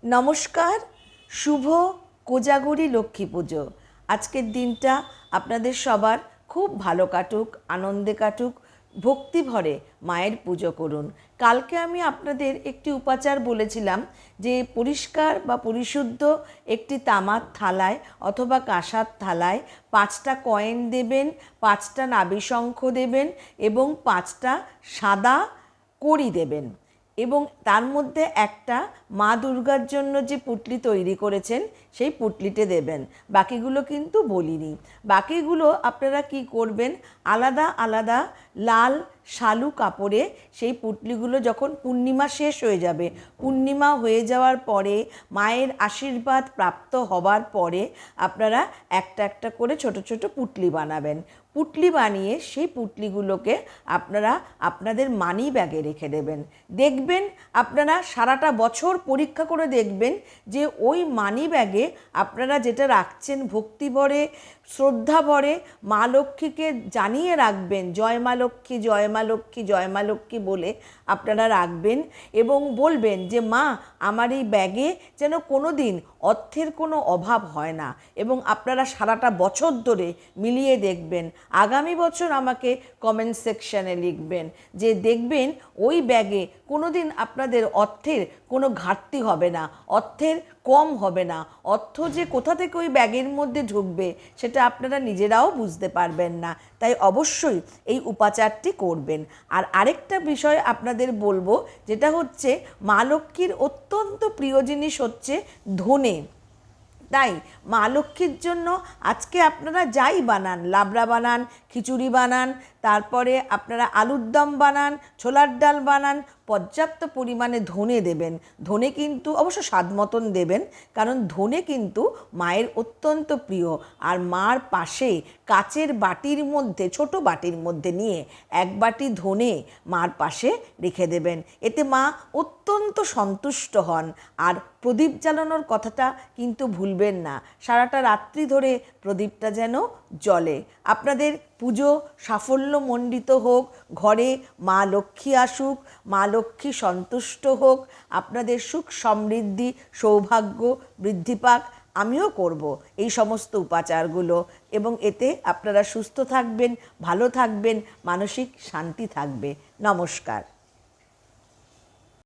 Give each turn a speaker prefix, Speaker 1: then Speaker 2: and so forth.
Speaker 1: নমস্কার। শুভ কোজাগরী লক্ষ্মী পুজো। আজকের দিনটা আপনাদের সবার খুব ভালো কাটুক, আনন্দে কাটুক, ভক্তি ভরে মায়ের পুজো করুন। কালকে আমি আপনাদের একটি উপাচার বলেছিলাম যে পরিষ্কার বা পরিশুদ্ধ একটি তামার থালায় অথবা কাঁসার থালায় 5টা কয়েন দেবেন, 5টা নাভিশঙ্খ দেবেন এবং 5টা সাদা কড়ি দেবেন এবং তার মধ্যে একটা মা দুর্গার জন্য যে পুঁটলি তৈরি করেছেন সেই পুঁটলিতে দেবেন। বাকিগুলো কিন্তু বলিনি। বাকিগুলো আপনারা কি করবেন, আলাদা আলাদা লাল শালু কাপড়ে সেই পুঁটলিগুলো যখন পূর্ণিমা শেষ হয়ে যাবে, পূর্ণিমা হয়ে যাওয়ার পরে মায়ের আশীর্বাদ প্রাপ্ত হবার পরে আপনারা একটা একটা করে ছোট ছোট পুঁটলি বানাবেন। পুঁটলি বানিয়ে সেই পুঁটলিগুলোকে আপনারা আপনাদের মানি ব্যাগে রেখে দেবেন। দেখবেন আপনারা সারাটা বছর পরীক্ষা করে দেখবেন যে ওই মানি ব্যাগে আপনারা যেটা রাখছেন ভক্তি ভরে, শ্রদ্ধা ভরে মা লক্ষ্মীকে জানিয়ে রাখবেন, জয় মা লক্ষ্মী, জয় মা লক্ষ্মী, জয় মা লক্ষ্মী বলে আপনারা রাখবেন এবং বলবেন যে মা আমার এই ব্যাগে যেন কোনো দিন অর্থের কোনো অভাব হয় না। এবং আপনারা সারাটা বছর ধরে মিলিয়ে দেখবেন, আগামী বছর আমাকে কমেন্ট সেকশানে লিখবেন যে দেখবেন ওই ব্যাগে কোনো দিন আপনাদের অর্থের কোনো ঘাটতি হবে না, অর্থের কম হবে না। অর্থ যে কোথা থেকে ওই ব্যাগের মধ্যে ঢুকবে সেটা আপনারা নিজেরাও বুঝতে পারবেন না। তাই অবশ্যই এই উপাচারটি করবেন। আর আরেকটা বিষয় আপনাদের বলবো, যেটা হচ্ছে মা লক্ষ্মীর অত্যন্ত প্রিয় জিনিস হচ্ছে ধনে। তাই মা লক্ষ্মীর জন্য আজকে আপনারা যাই বানান, লাবড়া বানান, খিচুড়ি বানান, তারপরে আপনারা আলুর দম বানান, ছোলার ডাল বানান, পর্যাপ্ত পরিমাণে ধনে দেবেন। ধনে কিন্তু অবশ্য স্বাদ মতন দেবেন, কারণ ধনে কিন্তু মায়ের অত্যন্ত প্রিয়। আর মার পাশে কাচের বাটির মধ্যে, ছোট বাটির মধ্যে নিয়ে 1 বাটি ধনে মার পাশে রেখে দেবেন। এতে মা অত্যন্ত সন্তুষ্ট হন। আর প্রদীপ জ্বালানোর কথাটা কিন্তু ভুলবেন না, সারাটা রাত্রি ধরে প্রদীপটা যেন জ্বলে। আপনাদের পুজো সাফল্যমণ্ডিত হোক, ঘরে মা লক্ষ্মী আসুক, মা লক্ষ্মী সন্তুষ্ট হোক, আপনাদের সুখ সমৃদ্ধি সৌভাগ্য বৃদ্ধি পাক। আমিও করব এই সমস্ত উপাচারগুলো এবং এতে আপনারা সুস্থ থাকবেন, ভালো থাকবেন, মানসিক শান্তি থাকবে। নমস্কার।